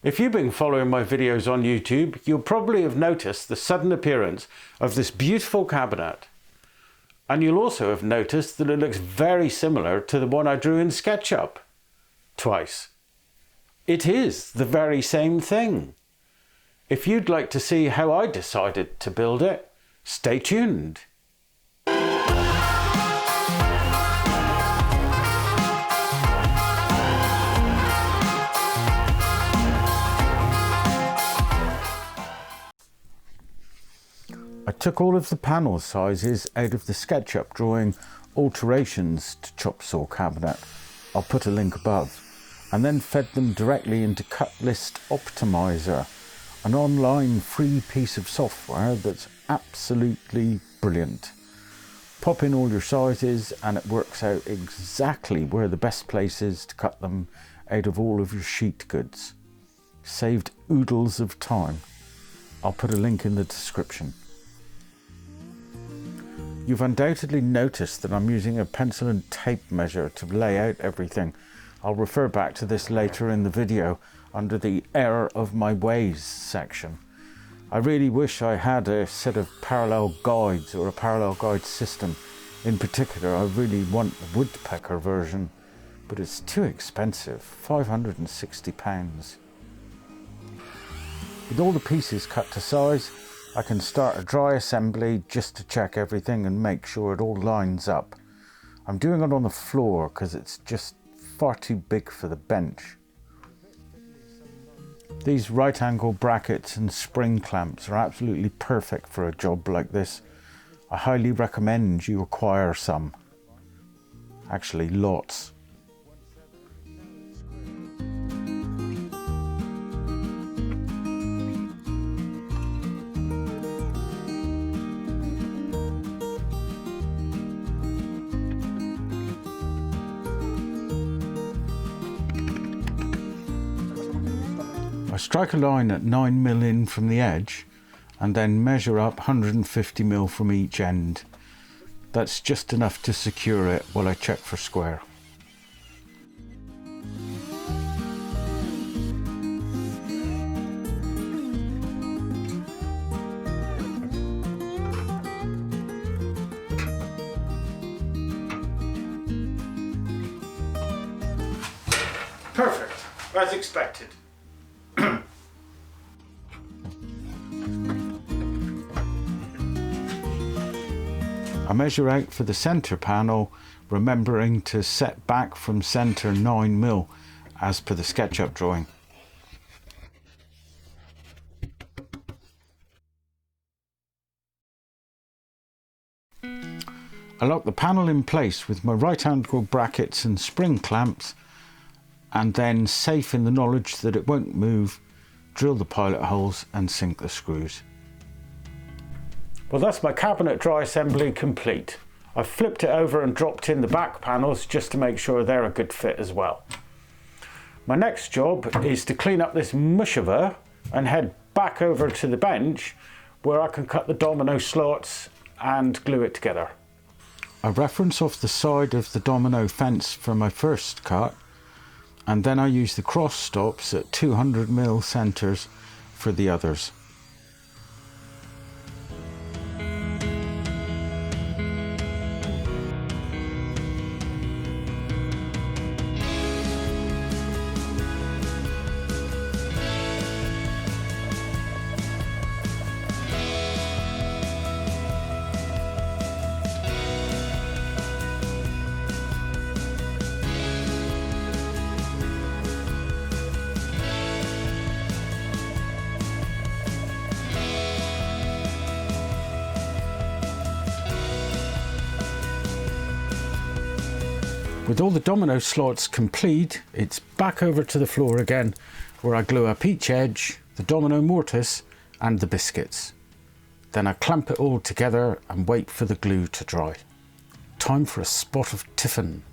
If you've been following my videos on YouTube, you'll probably have noticed the sudden appearance of this beautiful cabinet. And you'll also have noticed that it looks very similar to the one I drew in SketchUp twice. It is the very same thing. If you'd like to see how I decided to build it, stay tuned. I took all of the panel sizes out of the SketchUp drawing alterations to Chopsaw cabinet. I'll put a link above. And then fed them directly into Cutlist Optimizer, an online free piece of software that's absolutely brilliant. Pop in all your sizes and it works out exactly where the best place is to cut them out of all of your sheet goods. Saved oodles of time. I'll put a link in the description. You've undoubtedly noticed that I'm using a pencil and tape measure to lay out everything. I'll refer back to this later in the video under the error of my ways section. I really wish I had a set of parallel guides or a parallel guide system. In particular, I really want the woodpecker version, but it's too expensive, £560. With all the pieces cut to size, I can start a dry assembly just to check everything and make sure it all lines up. I'm doing it on the floor because it's just far too big for the bench. These right angle brackets and spring clamps are absolutely perfect for a job like this. I highly recommend you acquire some. Actually, lots. I strike a line at 9mm in from the edge and then measure up 150mm from each end. That's just enough to secure it while I check for square. Perfect, as expected. I measure out for the centre panel, remembering to set back from centre 9mm as per the SketchUp drawing. I lock the panel in place with my right angle brackets and spring clamps, and then, safe in the knowledge that it won't move, drill the pilot holes and sink the screws. Well, that's my cabinet dry assembly complete. I've flipped it over and dropped in the back panels just to make sure they're a good fit as well. My next job is to clean up this mushover and head back over to the bench where I can cut the domino slots and glue it together. I reference off the side of the domino fence for my first cut, and then I use the cross stops at 200mm centres for the others. With all the domino slots complete, it's back over to the floor again, where I glue up each edge, the domino mortise and the biscuits. Then I clamp it all together and wait for the glue to dry. Time for a spot of tiffin.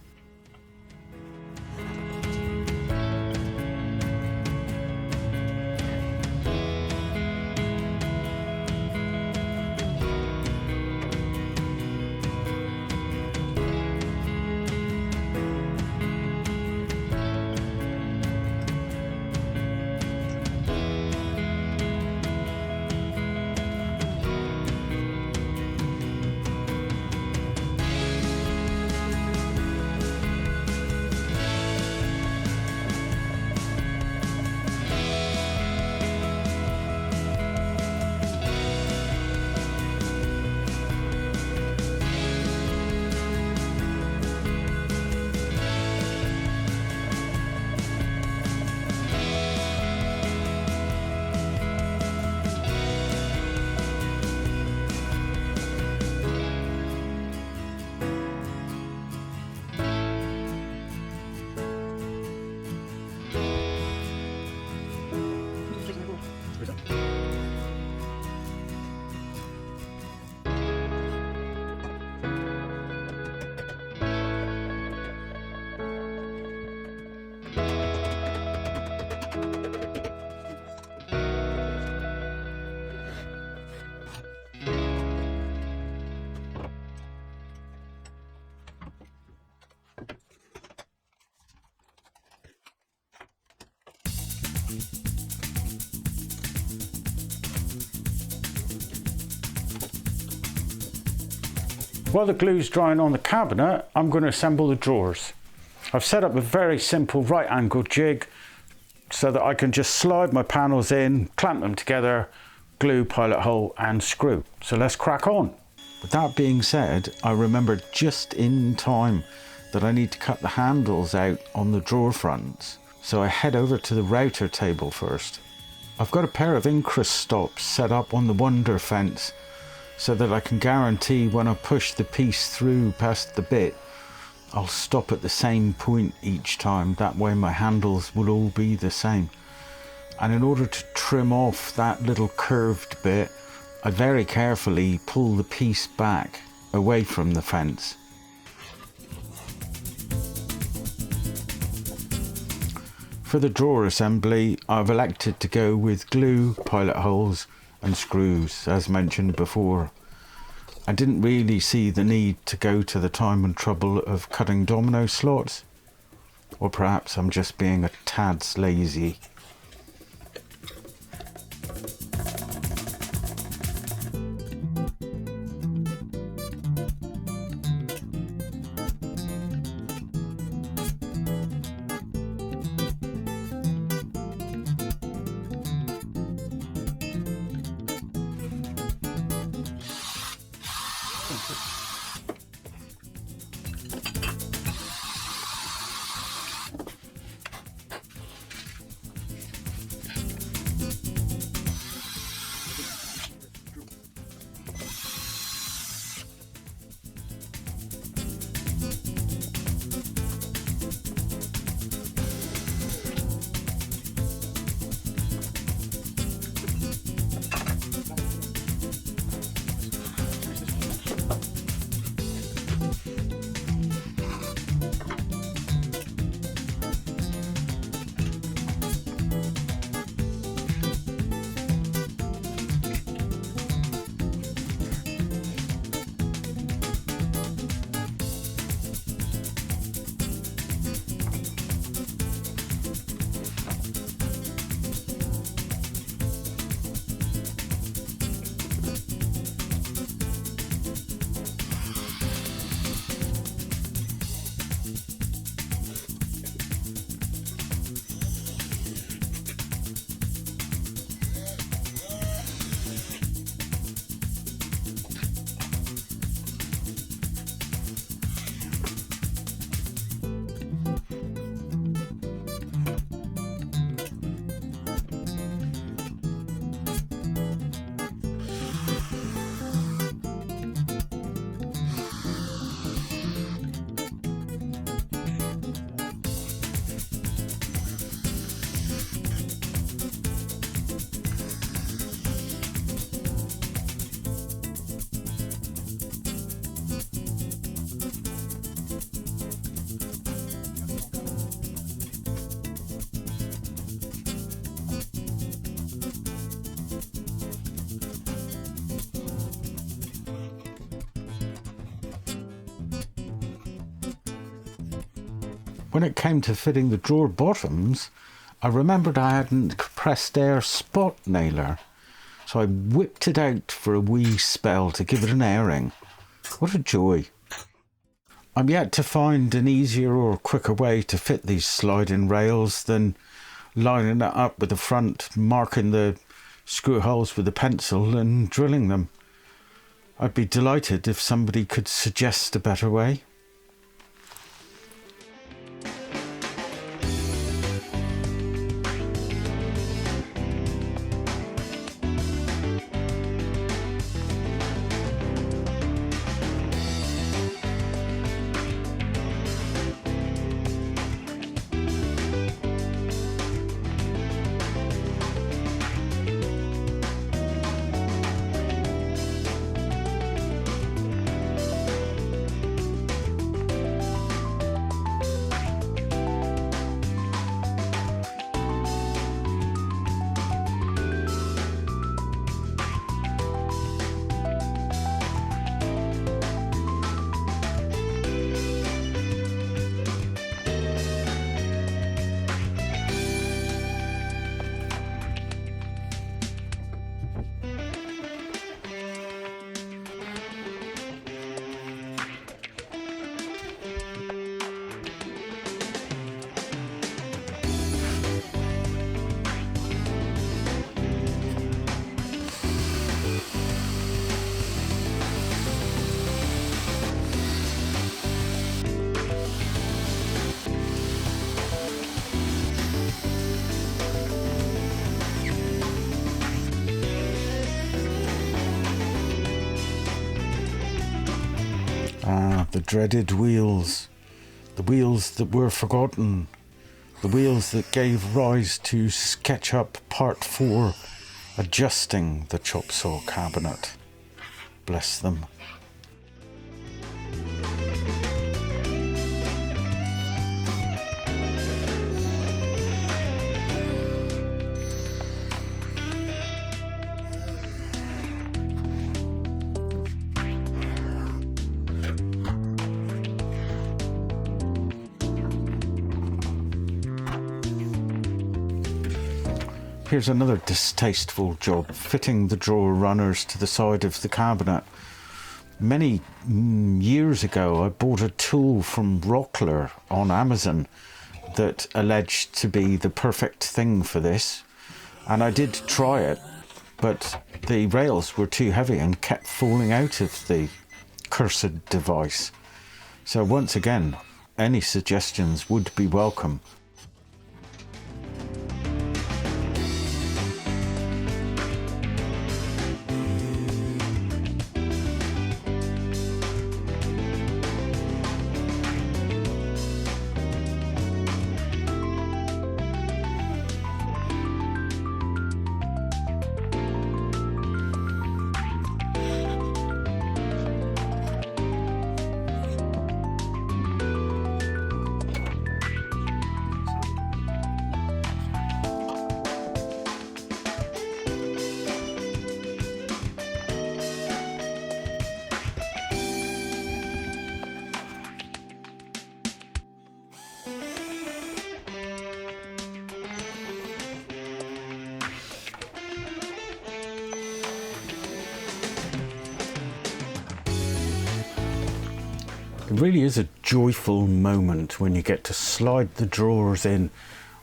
While the glue's drying on the cabinet, I'm going to assemble the drawers. I've set up a very simple right angle jig so that I can just slide my panels in, clamp them together, glue, pilot hole and screw. So let's crack on. With that being said, I remembered just in time that I need to cut the handles out on the drawer fronts. So I head over to the router table first. I've got a pair of incrust stops set up on the Wonder fence so that I can guarantee when I push the piece through past the bit, I'll stop at the same point each time. That way my handles will all be the same. And in order to trim off that little curved bit, I very carefully pull the piece back away from the fence. For the drawer assembly, I've elected to go with glue, pilot holes and screws, as mentioned before. I didn't really see the need to go to the time and trouble of cutting domino slots, or perhaps I'm just being a tad lazy. When it came to fitting the drawer bottoms, I remembered I hadn't compressed air spot nailer, so I whipped it out for a wee spell to give it an airing. What a joy. I'm yet to find an easier or quicker way to fit these sliding rails than lining it up with the front, marking the screw holes with a pencil and drilling them. I'd be delighted if somebody could suggest a better way. The dreaded wheels. The wheels that were forgotten. The wheels that gave rise to SketchUp Part 4, adjusting the Chopsaw cabinet. Bless them. Here's another distasteful job, fitting the drawer runners to the side of the cabinet. Many years ago I bought a tool from Rockler on Amazon that alleged to be the perfect thing for this, and I did try it, but the rails were too heavy and kept falling out of the cursed device. So once again, any suggestions would be welcome. It really is a joyful moment when you get to slide the drawers in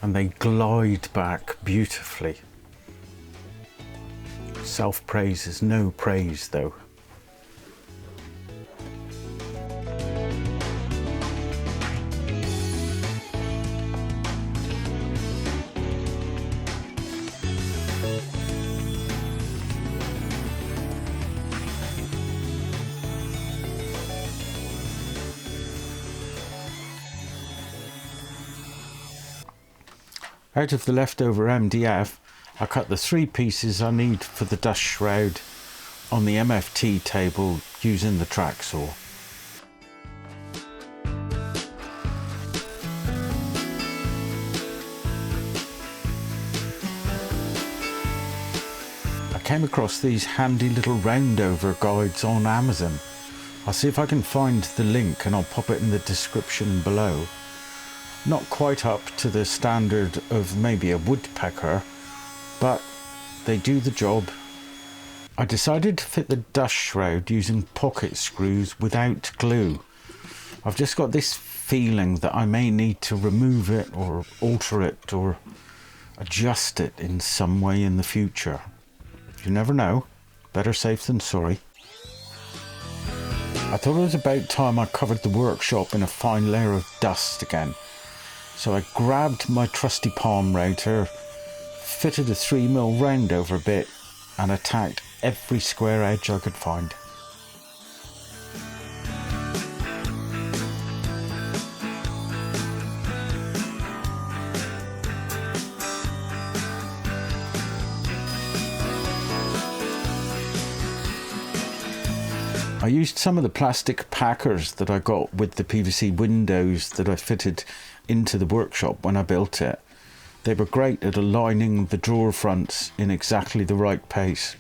and they glide back beautifully. Self-praise is no praise though. Out of the leftover MDF, I cut the 3 pieces I need for the dust shroud on the MFT table using the track saw. I came across these handy little roundover guides on Amazon. I'll see if I can find the link and I'll pop it in the description below. Not quite up to the standard of maybe a woodpecker, but they do the job. I decided to fit the dust shroud using pocket screws without glue. I've just got this feeling that I may need to remove it or alter it or adjust it in some way in the future. You never know. Better safe than sorry. I thought it was about time I covered the workshop in a fine layer of dust again. So I grabbed my trusty palm router, fitted a 3mm roundover bit and attacked every square edge I could find. I used some of the plastic packers that I got with the PVC windows that I fitted into the workshop when I built it. They were great at aligning the drawer fronts in exactly the right pace.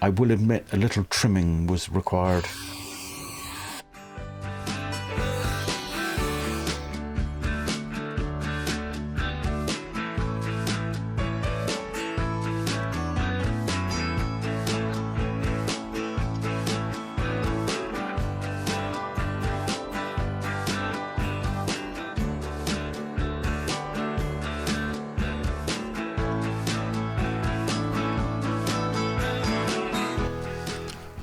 I will admit a little trimming was required.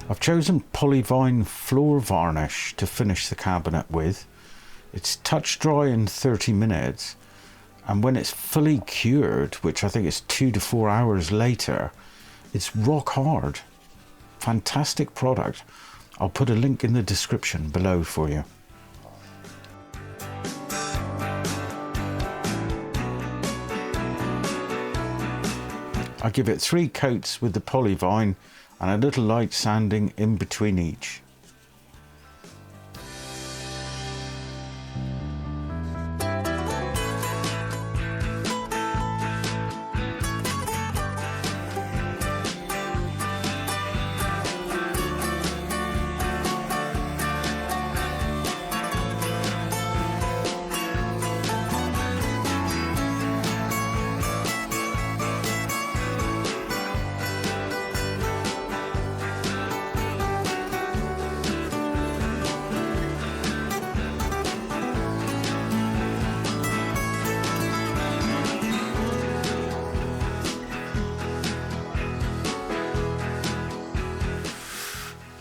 I've chosen Polyvine floor varnish to finish the cabinet with. It's touch dry in 30 minutes, and when it's fully cured, which I think is 2 to 4 hours later, it's rock hard. Fantastic product. I'll put a link in the description below for you. I give it 3 coats with the Polyvine and a little light sanding in between each.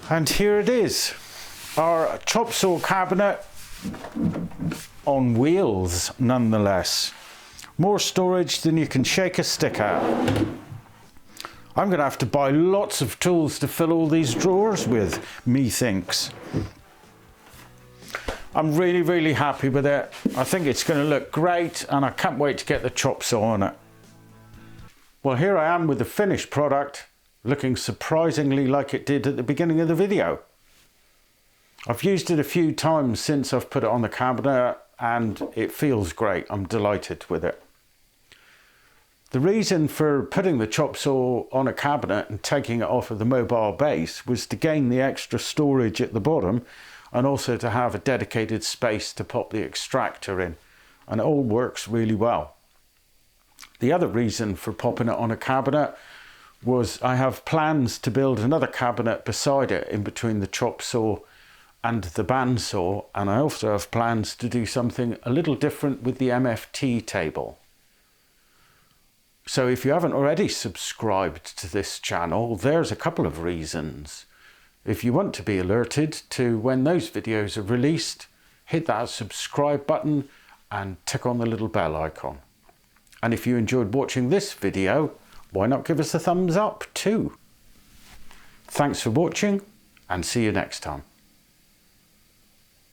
And here it is, our chop saw cabinet on wheels nonetheless. More storage than you can shake a stick at. I'm going to have to buy lots of tools to fill all these drawers with, methinks. I'm really happy with it. I think it's going to look great and I can't wait to get the chop saw on it. Well, here I am with the finished product, looking surprisingly like it did at the beginning of the video. I've used it a few times since I've put it on the cabinet and it feels great. I'm delighted with it. The reason for putting the chop saw on a cabinet and taking it off of the mobile base was to gain the extra storage at the bottom and also to have a dedicated space to pop the extractor in, and it all works really well. The other reason for popping it on a cabinet was I have plans to build another cabinet beside it in between the chop saw and the bandsaw, and I also have plans to do something a little different with the MFT table. So if you haven't already subscribed to this channel, there's a couple of reasons. If you want to be alerted to when those videos are released, hit that subscribe button and tick on the little bell icon. And if you enjoyed watching this video, why not give us a thumbs up too? Thanks for watching and see you next time.